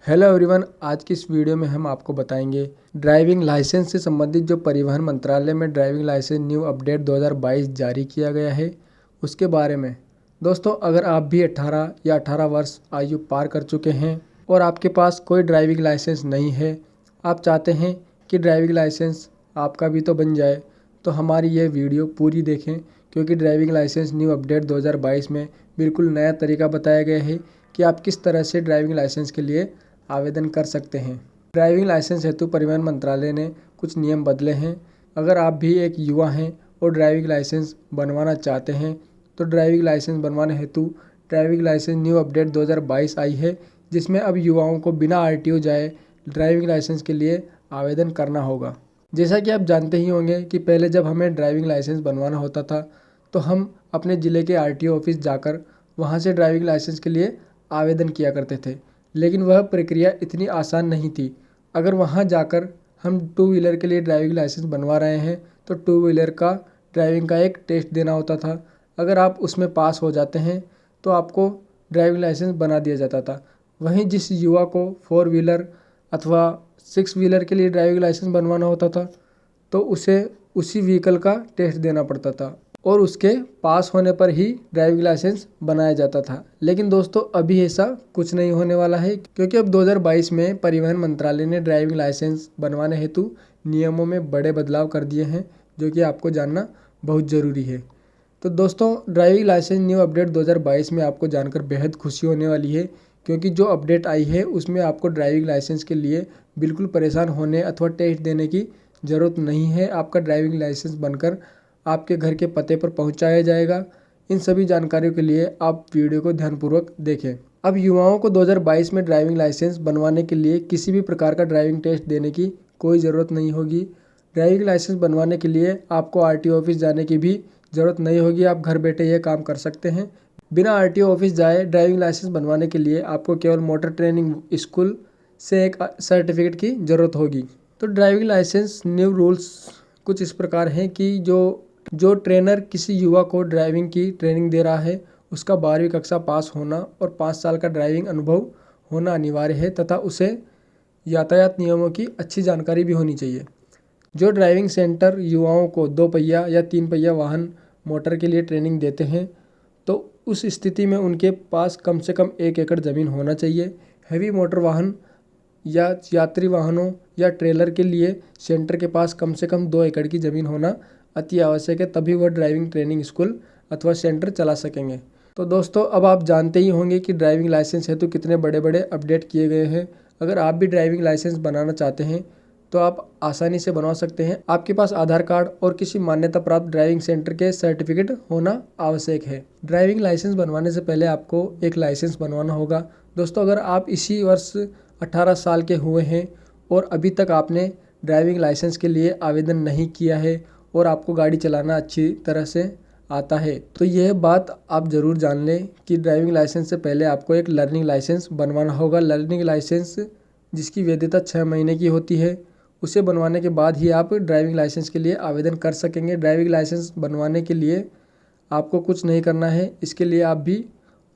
Hello everyone, आज की इस वीडियो में हम आपको बताएंगे ड्राइविंग लाइसेंस से संबंधित जो परिवहन मंत्रालय में ड्राइविंग लाइसेंस न्यू अपडेट 2022 जारी किया गया है उसके बारे में। दोस्तों, अगर आप भी 18 या 18 वर्ष आयु पार कर चुके हैं और आपके पास कोई ड्राइविंग लाइसेंस नहीं है, आप चाहते हैं कि ड्राइविंग लाइसेंस आपका भी तो बन जाए, तो हमारी यह वीडियो पूरी देखें, क्योंकि ड्राइविंग लाइसेंस न्यू अपडेट 2022 में बिल्कुल नया तरीका बताया गया है कि आप किस तरह से ड्राइविंग लाइसेंस के लिए आवेदन कर सकते हैं। ड्राइविंग लाइसेंस हेतु परिवहन मंत्रालय ने कुछ नियम बदले हैं। अगर आप भी एक युवा हैं और ड्राइविंग लाइसेंस बनवाना चाहते हैं, तो ड्राइविंग लाइसेंस बनवाने हेतु ड्राइविंग लाइसेंस न्यू अपडेट 2022 आई है, जिसमें अब युवाओं को बिना आरटीओ जाए ड्राइविंग लाइसेंस के लिए आवेदन करना होगा। जैसा कि आप जानते ही होंगे कि पहले जब हमें ड्राइविंग लाइसेंस बनवाना होता था तो हम अपने ज़िले के आरटीओ ऑफिस जाकर वहां से ड्राइविंग लाइसेंस के लिए आवेदन किया करते थे, लेकिन वह प्रक्रिया इतनी आसान नहीं थी। अगर वहां जाकर हम टू व्हीलर के लिए ड्राइविंग लाइसेंस बनवा रहे हैं तो टू व्हीलर का ड्राइविंग का एक टेस्ट देना होता था। अगर आप उसमें पास हो जाते हैं तो आपको ड्राइविंग लाइसेंस बना दिया जाता था। वहीं जिस युवा को फोर व्हीलर अथवा सिक्स व्हीलर के लिए ड्राइविंग लाइसेंस बनवाना होता था तो उसे उसी व्हीकल का टेस्ट देना पड़ता था और उसके पास होने पर ही ड्राइविंग लाइसेंस बनाया जाता था। लेकिन दोस्तों, अभी ऐसा कुछ नहीं होने वाला है, क्योंकि अब 2022 में परिवहन मंत्रालय ने ड्राइविंग लाइसेंस बनवाने हेतु नियमों में बड़े बदलाव कर दिए हैं, जो कि आपको जानना बहुत ज़रूरी है। तो दोस्तों, ड्राइविंग लाइसेंस न्यू अपडेट 2022 में आपको जानकर बेहद खुशी होने वाली है, क्योंकि जो अपडेट आई है उसमें आपको ड्राइविंग लाइसेंस के लिए बिल्कुल परेशान होने अथवा टेस्ट देने की ज़रूरत नहीं है। आपका ड्राइविंग लाइसेंस बनकर आपके घर के पते पर पहुंचाया जाएगा। इन सभी जानकारियों के लिए आप वीडियो को ध्यानपूर्वक देखें। अब युवाओं को 2022 में ड्राइविंग लाइसेंस बनवाने के लिए किसी भी प्रकार का ड्राइविंग टेस्ट देने की कोई ज़रूरत नहीं होगी। ड्राइविंग लाइसेंस बनवाने के लिए आपको आरटीओ ऑफिस जाने की भी ज़रूरत नहीं होगी। आप घर बैठे यह काम कर सकते हैं। बिना आरटीओ ऑफिस जाए ड्राइविंग लाइसेंस बनवाने के लिए आपको केवल मोटर ट्रेनिंग स्कूल से एक सर्टिफिकेट की ज़रूरत होगी। तो ड्राइविंग लाइसेंस न्यू रूल्स कुछ इस प्रकार हैं कि जो ट्रेनर किसी युवा को ड्राइविंग की ट्रेनिंग दे रहा है उसका 12वीं कक्षा पास होना और 5 साल का ड्राइविंग अनुभव होना अनिवार्य है, तथा उसे यातायात नियमों की अच्छी जानकारी भी होनी चाहिए। जो ड्राइविंग सेंटर युवाओं को 2 पहिया या 3 पहिया वाहन मोटर के लिए ट्रेनिंग देते हैं, तो उस स्थिति में उनके पास कम से कम 1 एकड़ ज़मीन होना चाहिए। हैवी मोटर वाहन या यात्री वाहनों या ट्रेलर के लिए सेंटर के पास कम से कम 2 एकड़ की ज़मीन होना अति आवश्यक है, तभी वह ड्राइविंग ट्रेनिंग स्कूल अथवा सेंटर चला सकेंगे। तो दोस्तों, अब आप जानते ही होंगे कि ड्राइविंग लाइसेंस हेतु कितने बड़े बड़े अपडेट किए गए हैं। अगर आप भी ड्राइविंग लाइसेंस बनाना चाहते हैं तो आप आसानी से बनवा सकते हैं। आपके पास आधार कार्ड और किसी मान्यता प्राप्त ड्राइविंग सेंटर के सर्टिफिकेट होना आवश्यक है। ड्राइविंग लाइसेंस बनवाने से पहले आपको एक लाइसेंस बनवाना होगा। दोस्तों, अगर आप इसी वर्ष 18 साल के हुए हैं और अभी तक आपने ड्राइविंग लाइसेंस के लिए आवेदन नहीं किया है और आपको गाड़ी चलाना अच्छी तरह से आता है, तो यह बात आप ज़रूर जान लें कि ड्राइविंग लाइसेंस से पहले आपको एक लर्निंग लाइसेंस बनवाना होगा। लर्निंग लाइसेंस जिसकी वैधता 6 महीने की होती है, उसे बनवाने के बाद ही आप ड्राइविंग लाइसेंस के लिए आवेदन कर सकेंगे। ड्राइविंग लाइसेंस बनवाने के लिए आपको कुछ नहीं करना है, इसके लिए आप भी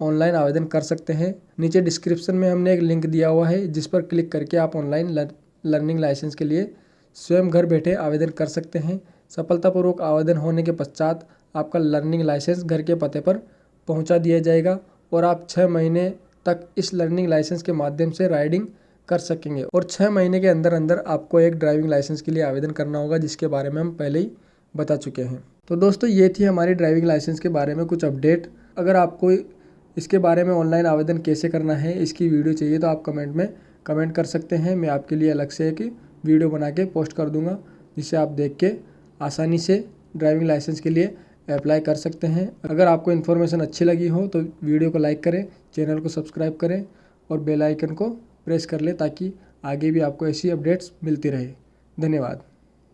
ऑनलाइन आवेदन कर सकते हैं। नीचे डिस्क्रिप्शन में हमने एक लिंक दिया हुआ है, जिस पर क्लिक करके आप ऑनलाइन लर्निंग लाइसेंस के लिए स्वयं घर बैठे आवेदन कर सकते हैं। सफलतापूर्वक आवेदन होने के पश्चात आपका लर्निंग लाइसेंस घर के पते पर पहुंचा दिया जाएगा और आप 6 महीने तक इस लर्निंग लाइसेंस के माध्यम से राइडिंग कर सकेंगे। और 6 महीने के अंदर अंदर आपको एक ड्राइविंग लाइसेंस के लिए आवेदन करना होगा, जिसके बारे में हम पहले ही बता चुके हैं। तो दोस्तों, ये थी हमारी ड्राइविंग लाइसेंस के बारे में कुछ अपडेट। अगर आपको इसके बारे में ऑनलाइन आवेदन कैसे करना है इसकी वीडियो चाहिए तो आप कमेंट में कमेंट कर सकते हैं। मैं आपके लिए अलग से एक वीडियो बना के पोस्ट कर दूंगा, जिसे आप देख के आसानी से ड्राइविंग लाइसेंस के लिए अप्लाई कर सकते हैं। अगर आपको इन्फॉर्मेशन अच्छी लगी हो तो वीडियो को लाइक करें, चैनल को सब्सक्राइब करें और बेल आइकन को प्रेस कर लें, ताकि आगे भी आपको ऐसी अपडेट्स मिलती रहे। धन्यवाद।